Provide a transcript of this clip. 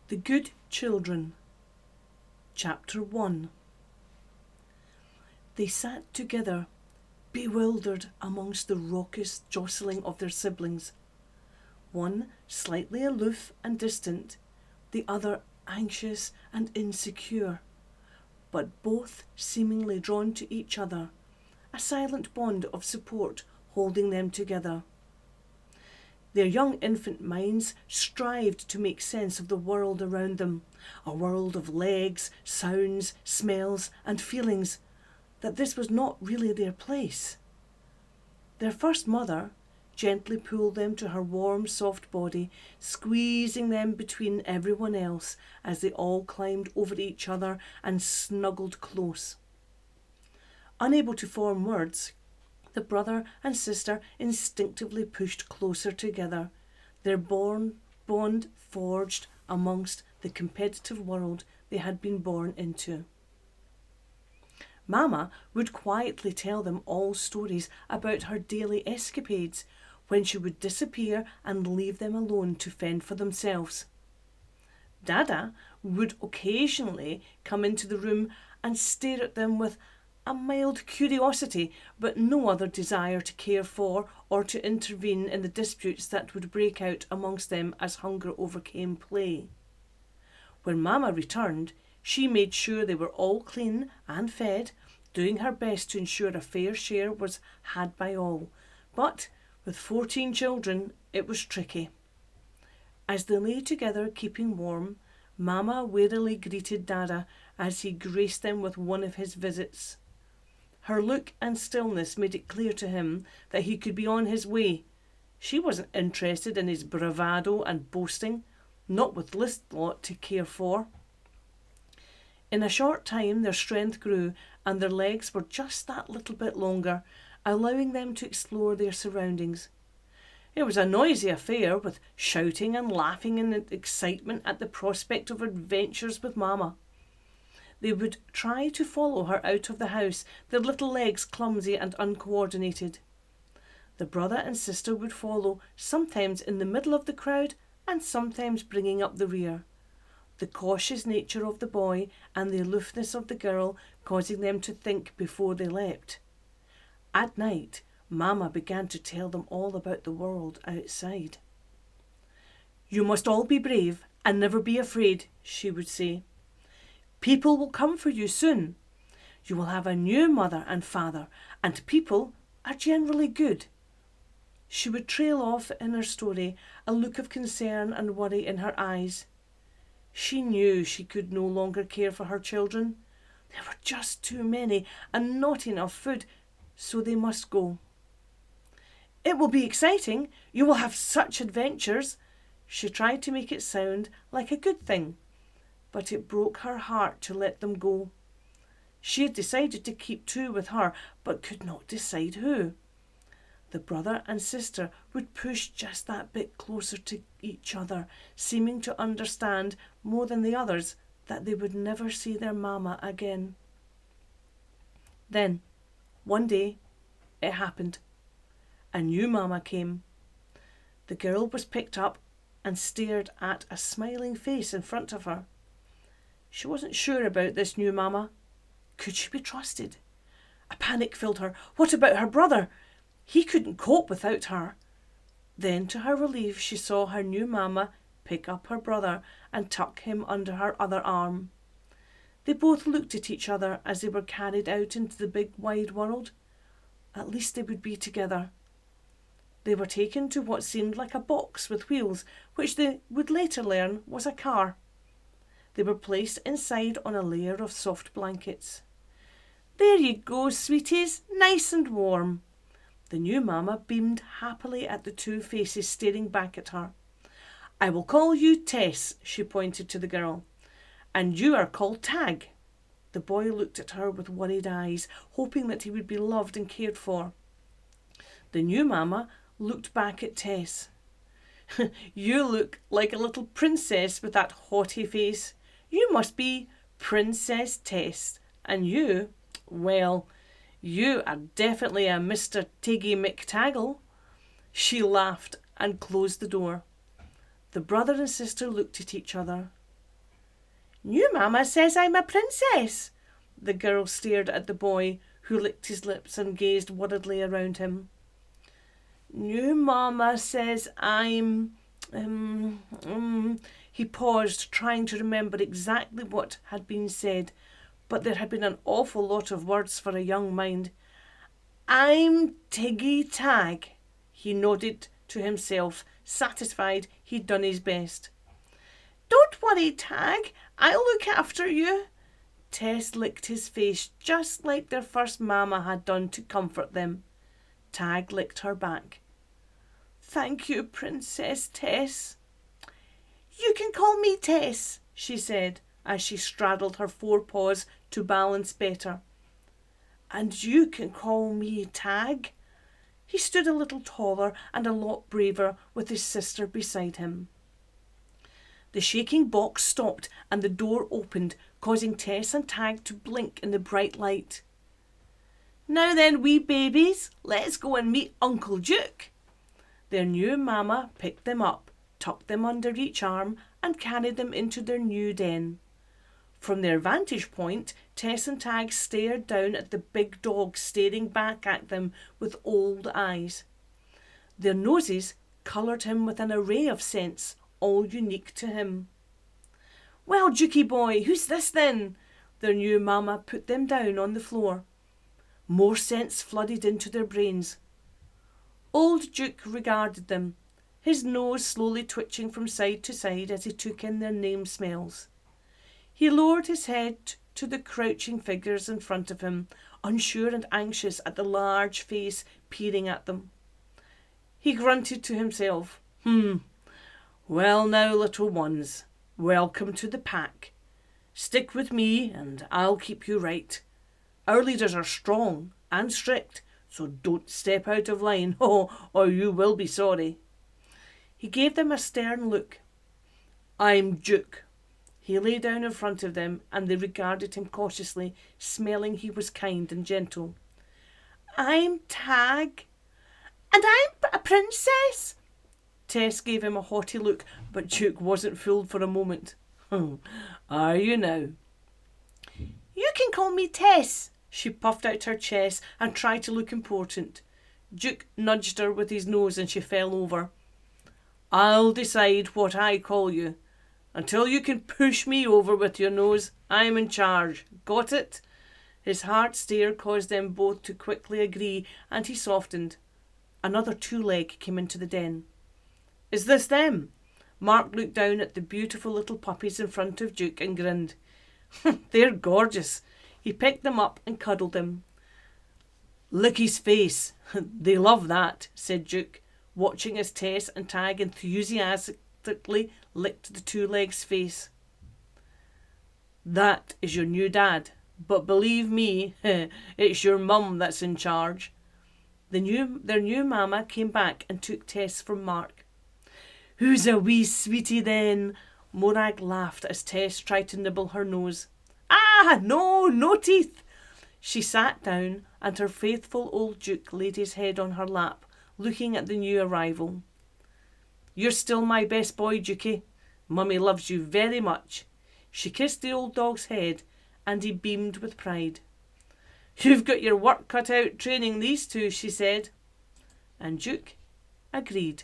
The Good Children. Chapter 1. They sat together, bewildered amongst the raucous jostling of their siblings, one slightly aloof and distant, the other anxious and insecure, but both seemingly drawn to each other, a silent bond of support holding them together. Their young infant minds strived to make sense of the world around them, a world of legs, sounds, smells, and feelings, that this was not really their place. Their first mother gently pulled them to her warm, soft body, squeezing them between everyone else as they all climbed over each other and snuggled close. Unable to form words, the brother and sister instinctively pushed closer together, their bond forged amongst the competitive world they had been born into. Mama would quietly tell them all stories about her daily escapades, when she would disappear and leave them alone to fend for themselves. Dada would occasionally come into the room and stare at them with a mild curiosity, but no other desire to care for or to intervene in the disputes that would break out amongst them as hunger overcame play. When Mama returned, she made sure they were all clean and fed, doing her best to ensure a fair share was had by all. But with 14 children, it was tricky. As they lay together keeping warm, Mama warily greeted Dada as he graced them with one of his visits. Her look and stillness made it clear to him that he could be on his way. She wasn't interested in his bravado and boasting, not with this lot to care for. In a short time their strength grew and their legs were just that little bit longer, allowing them to explore their surroundings. It was a noisy affair, with shouting and laughing and excitement at the prospect of adventures with Mama. They would try to follow her out of the house, their little legs clumsy and uncoordinated. The brother and sister would follow, sometimes in the middle of the crowd and sometimes bringing up the rear, the cautious nature of the boy and the aloofness of the girl causing them to think before they leapt. At night, Mama began to tell them all about the world outside. "You must all be brave and never be afraid," she would say. "People will come for you soon. You will have a new mother and father, and people are generally good." She would trail off in her story, a look of concern and worry in her eyes. She knew she could no longer care for her children. There were just too many and not enough food, so they must go. "It will be exciting. You will have such adventures." She tried to make it sound like a good thing, but it broke her heart to let them go. She had decided to keep 2 with her, but could not decide who. The brother and sister would push just that bit closer to each other, seeming to understand more than the others that they would never see their Mama again. Then, one day, it happened. A new Mama came. The girl was picked up and stared at a smiling face in front of her. She wasn't sure about this new Mama. Could she be trusted? A panic filled her. What about her brother? He couldn't cope without her. Then, to her relief, she saw her new Mama pick up her brother and tuck him under her other arm. They both looked at each other as they were carried out into the big wide world. At least they would be together. They were taken to what seemed like a box with wheels, which they would later learn was a car. They were placed inside on a layer of soft blankets. "There you go, sweeties, nice and warm." The new Mama beamed happily at the 2 faces staring back at her. "I will call you Tess," she pointed to the girl. "And you are called Tag." The boy looked at her with worried eyes, hoping that he would be loved and cared for. The new Mama looked back at Tess. "You look like a little princess with that haughty face. You must be Princess Tess. And you, well, you are definitely a Mr. Tiggy McTaggle." She laughed and closed the door. The brother and sister looked at each other. New Mama says I'm a princess. The girl stared at the boy, who licked his lips and gazed worriedly around him. New Mama says I'm... He paused, trying to remember exactly what had been said, but there had been an awful lot of words for a young mind. I'm Tiggy Tag. He nodded to himself, satisfied he'd done his best. Don't worry, Tag. I'll look after you. Tess licked his face just like their first mamma had done to comfort them. Tag licked her back. Thank you, Princess Tess. You can call me Tess, she said, as she straddled her forepaws to balance better. And you can call me Tag. He stood a little taller and a lot braver with his sister beside him. The shaking box stopped and the door opened, causing Tess and Tag to blink in the bright light. Now then, wee babies, let's go and meet Uncle Duke. Their new mamma picked them up, tucked them under each arm and carried them into their new den. From their vantage point, Tess and Tag stared down at the big dog staring back at them with old eyes. Their noses coloured him with an array of scents, all unique to him. Well, Dukey boy, who's this then? Their new mamma put them down on the floor. More scents flooded into their brains. Old Duke regarded them, his nose slowly twitching from side to side as he took in their name smells. He lowered his head to the crouching figures in front of him, unsure and anxious at the large face peering at them. He grunted to himself, Well now, little ones, welcome to the pack. Stick with me and I'll keep you right. Our leaders are strong and strict, so don't step out of line, or you will be sorry. He gave them a stern look. I'm Duke. He lay down in front of them and they regarded him cautiously, smelling he was kind and gentle. I'm Tag. And I'm a princess. Tess gave him a haughty look, but Duke wasn't fooled for a moment. Are you now? You can call me Tess. She puffed out her chest and tried to look important. Duke nudged her with his nose and she fell over. I'll decide what I call you. Until you can push me over with your nose, I'm in charge. Got it? His hard stare caused them both to quickly agree, and he softened. Another two-leg came into the den. Is this them? Mark looked down at the beautiful little puppies in front of Duke and grinned. They're gorgeous. He picked them up and cuddled them. Lick his face. They love that, said Duke, watching as Tess and Tag enthusiastically licked the two legs' face. That is your new dad, but believe me, it's your mum that's in charge. Their new mamma came back and took Tess from Mark. Who's a wee sweetie then? Morag laughed as Tess tried to nibble her nose. Ah, no teeth. She sat down and her faithful old Duke laid his head on her lap, looking at the new arrival. You're still my best boy, Dukey. Mummy loves you very much. She kissed the old dog's head and he beamed with pride. You've got your work cut out training these two, she said. And Duke agreed.